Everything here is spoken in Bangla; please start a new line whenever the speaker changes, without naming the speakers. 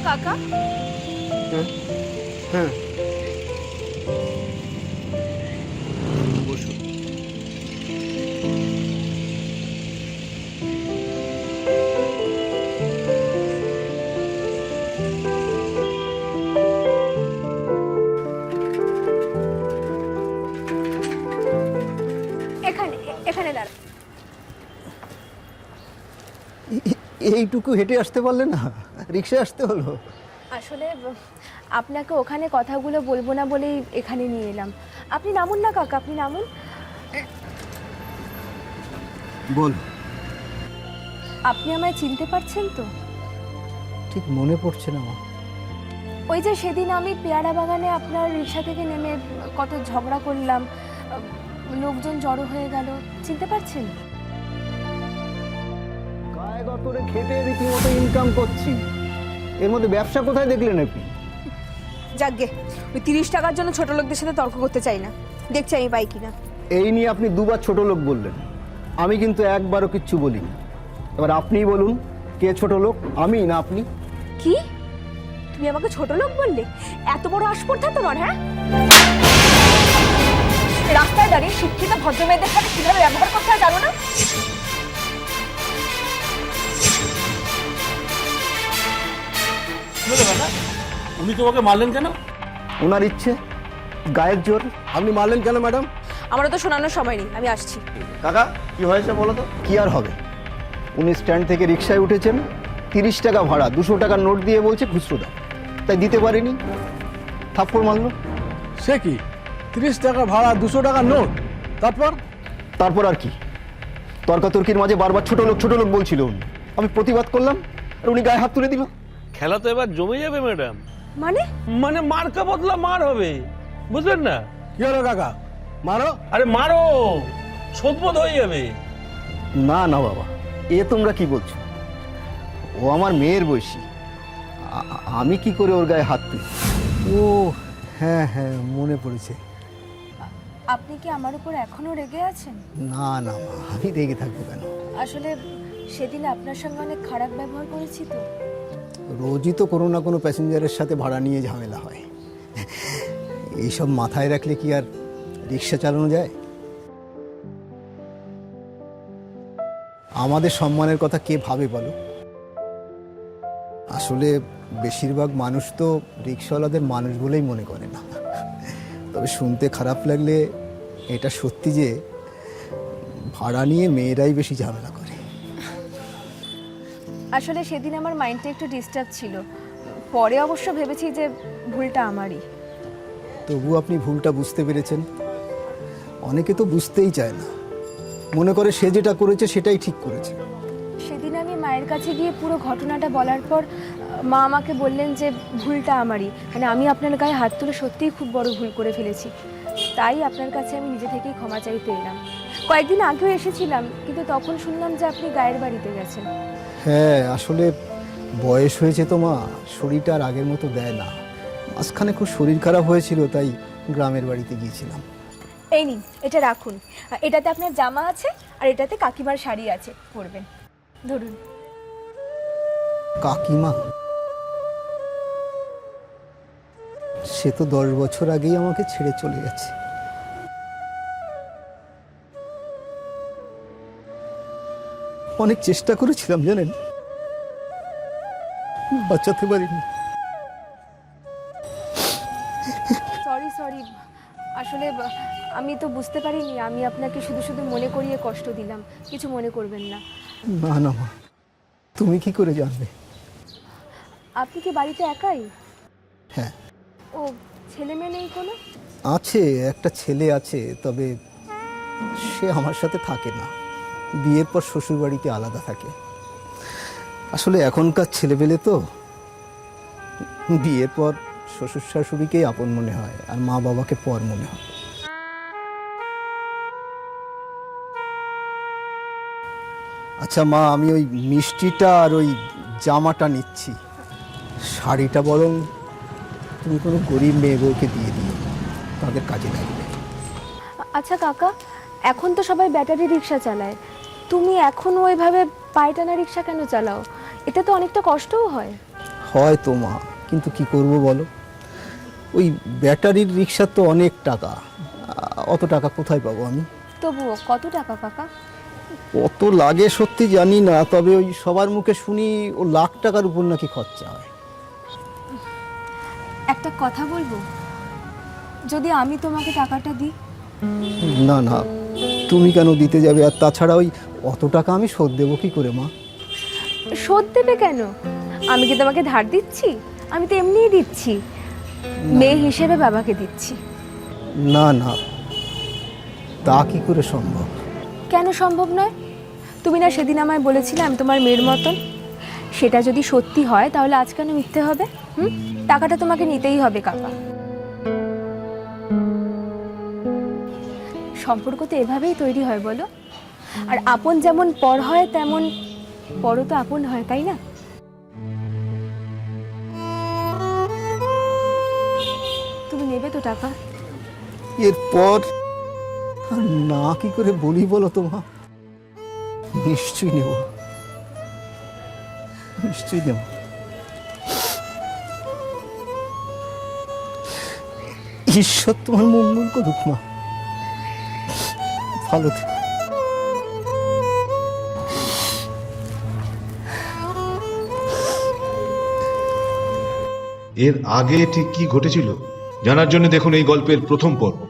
কাকা?
হ্যাঁ, বসুন।
এখানে এখানে দাঁড়া।
এইটুকু হেঁটে আসতে পারলে না, রিক্সায় আসতে হলো।
আসলে আপনাকে ওখানে কথাগুলো বলবো না বলেই এখানে নিয়ে এলাম। আপনি নামুন না কাকা, আপনি নামুন।
বল।
আপনি আমায় চিনতে পারছেন তো?
ঠিক মনে পড়ছে না মা।
ওই যে সেদিন আমি পেয়ারা বাগানে আপনার রিক্সা থেকে নেমে কত ঝগড়া করলাম, লোকজন জড়ো হয়ে গেল, চিনতে পারছেন?
গায়ে গতরে খেটে রীতিমতো ইনকাম করছি, এর মধ্যে ব্যবসা কোথায় দেখলেন আপনি?
যাকগে, ওই 30 টাকার জন্য ছোট লোকদের সাথে তর্ক করতে চাই না, দেখছি আমি পাই কিনা।
এই নিয়ে আপনি দুবার ছোট লোক বললেন, আমি কিন্তু একবারও কিচ্ছু বলিনি। এবার আপনিই বলুন, কে ছোট লোক, আমি না আপনি?
কি? তুমি আমাকে ছোট লোক বললে? এত বড় আসপর্ধা তোমার? হ্যাঁ, রাস্তায় দাঁড়িয়ে শিক্ষিত ভদ্রমেয়েদের সাথে কিভাবে ব্যবহার করতে হয় জানো না?
উনি তোমাকে মারলেন কেন?
ওনার ইচ্ছে, গায়ের জোর। আপনি মারলেন কেন ম্যাডাম?
আমারও তো শোনানোর সময় নেই, আমি আসছি।
কাকা কি হয়েছে বলো তো? কি আর হবে, উনি স্ট্যান্ড থেকে রিক্সায় উঠেছেন, 30 টাকা ভাড়া, 200 টাকার নোট দিয়ে বলছে খুচরো দাও, তাই দিতে পারিনি, থাপ্পড় মারলো।
সে কি 30 টাকা ভাড়া 200 টাকার নোট? তারপর
আর কি, তর্কাতর্কির মাঝে বারবার ছোট লোক বলছিল উনি। আমি প্রতিবাদ করলাম আর উনি গায়ে হাত তুলে দিল।
খেলা তো এবার জমে যাবে ম্যাডাম।
মানে?
মানে মার্কা বদলা মার হবে, বুঝলেন না?
কি হলো কাকা, মারো।
আরে মারো, শোধবোধ হয়ে যাবে।
না না বাবা, এ তোমরা কি বলছো? ও আমার মেয়ের বয়সী, আমি কি করে ওর গায়ে হাত তুলি?
ও হ্যাঁ হ্যাঁ, মনে পড়েছে।
আপনি কি আমার উপর এখনো রেগে আছেন?
না না মা, আমি রেগে থাকবো কেন?
আসলে সেদিন আপনার সঙ্গে অনেক খারাপ ব্যবহার করেছি তো।
রোজই তো কোনো না কোনো প্যাসেঞ্জারের সাথে ভাড়া নিয়ে ঝামেলা হয়, এইসব মাথায় রাখলে কি আর রিক্সা চালানো যায়? আমাদের সম্মানের কথা কে ভাবে বলো? আসলে বেশিরভাগ মানুষ তো রিক্সাওয়ালাদের মানুষ বলেই মনে করে না। তবে শুনতে খারাপ লাগলে এটা সত্যি যে ভাড়া নিয়ে মেয়েরাই বেশি ঝামেলা করে।
আসলে সেদিন আমার মাইন্ডটা একটু ডিস্টার্ব ছিল, পরে অবশ্য ভেবেছি যে ভুলটা আমারই।
তবু আপনি ভুলটা বুঝতে পেরেছেন। অনেকে তো বুঝতেই চায় না, মনে করে সে যেটা করেছে সেটাই ঠিক করেছে।
সেদিন আমি মায়ের কাছে গিয়ে পুরো ঘটনাটা বলার পর মা আমাকে বললেন যে ভুলটা আমারই, মানে আমি আপনার গায়ে হাত তুলে সত্যিই খুব বড় ভুল করে ফেলেছি। তাই আপনার কাছে আমি নিজে থেকেই ক্ষমা চাইতে এলাম। কয়েকদিন আগেও এসেছিলাম, কিন্তু তখন শুনলাম যে আপনি গায়ের বাড়িতে গেছেন।
হ্যাঁ, আসলে বয়স হয়েছে তো মা, শরীরটা আর আগের মতো দেয় না। মাঝখানে খুব শরীর খারাপ হয়েছিল, তাই গ্রামের বাড়িতে গিয়েছিলাম।
এই নিন, এটা রাখুন। এটাতে আপনার জামা আছে আর এটাতে কাকিমার শাড়ি আছে, পরবেন। ধরুন।
কাকিমা? সে তো 10 বছর আগেই আমাকে ছেড়ে চলে গেছে। অনেক চেষ্টা করেছিলাম জানেন, বাঁচাতে পারিনি।
সরি, আসলে আমি তো বুঝতে পারিনি, আমি আপনাকে শুধু শুধু মনে করিয়ে কষ্ট দিলাম, কিছু মনে করবেন না।
না না মা, তুমি কি করে জানবে?
আপনি কি বাড়িতে একাই?
হ্যাঁ।
ও, ছেলে মেয়ে নেই কোনো?
আছে, একটা ছেলে আছে, তবে সে আমার সাথে থাকে না, বিয়ের পর শ্বশুর বাড়িতে আলাদা থাকে। আসলে এখনকার ছেলেবেলে তো বিয়ের পর শ্বশুর শাশুড়িকেই আপন মনে হয় আর মা বাবাকে পর মনে হয়। আচ্ছা মা, আমি ওই মিষ্টিটা আর ওই জামাটা নিচ্ছি, শাড়িটা বরং তুমি কোনো গরিব মেয়ে বউকে দিয়ে দিও, তাদের কাজে লাগবে।
আচ্ছা কাকা, এখন তো সবাই ব্যাটারি রিক্সা চালায়, তুমি এখনো ওইভাবে পায়টানা রিক্সা কেন চালাও? এতে তো অনেকটা কষ্টও হয়।
হয় তো মা, কিন্তু কি করব বলো, ওই ব্যাটারির রিক্সার তো অনেক টাকা, অত টাকা কোথায় পাবো আমি?
তবুও কত টাকা কাকা?
কত লাগে সত্যি জানি না, তবে ওই সবার মুখে শুনি ও লাখ টাকার উপর নাকি খরচা হয়।
একটা কথা বলবো, যদি আমি তোমাকে টাকাটা দিই?
না না, তুমি কেন দিতে যাবে? আর তাছাড়া ওই অত টাকা আমি শোধ দেবো কি করে মা?
শোধ দেবে কেন? আমি কি তোমাকে ধার দিচ্ছি? আমি তো এমনিই দিচ্ছি, মেয়ে হিসেবে বাবাকে দিচ্ছি।
না না, তা কি করে সম্ভব?
কেন সম্ভব নয়? তুমি না সেদিন আমায় বলেছিলে আমি তোমার মেয়ের মতন? সেটা যদি সত্যি হয় তাহলে আজ কেন মিথ্যে হবে? টাকাটা তোমাকে নিতেই হবে কাকা। সম্পর্ক তো এভাবেই তৈরি হয় বলো। আর আপন যেমন পর হয় তেমন পরও তো আপন হয়, তাই না? তুমি নেবে তো টাকা?
এরপর আর না কি করে বলি বলো তো মা? নিশ্চয়ই নেব, নিশ্চয়ই নেব। ঈশ্বর তোমার মঙ্গল করুক মা, ভালো থেকো।
এর আগে ঠিক কি ঘটেছিল জানার জন্য দেখুন এই গল্পের প্রথম পর্ব।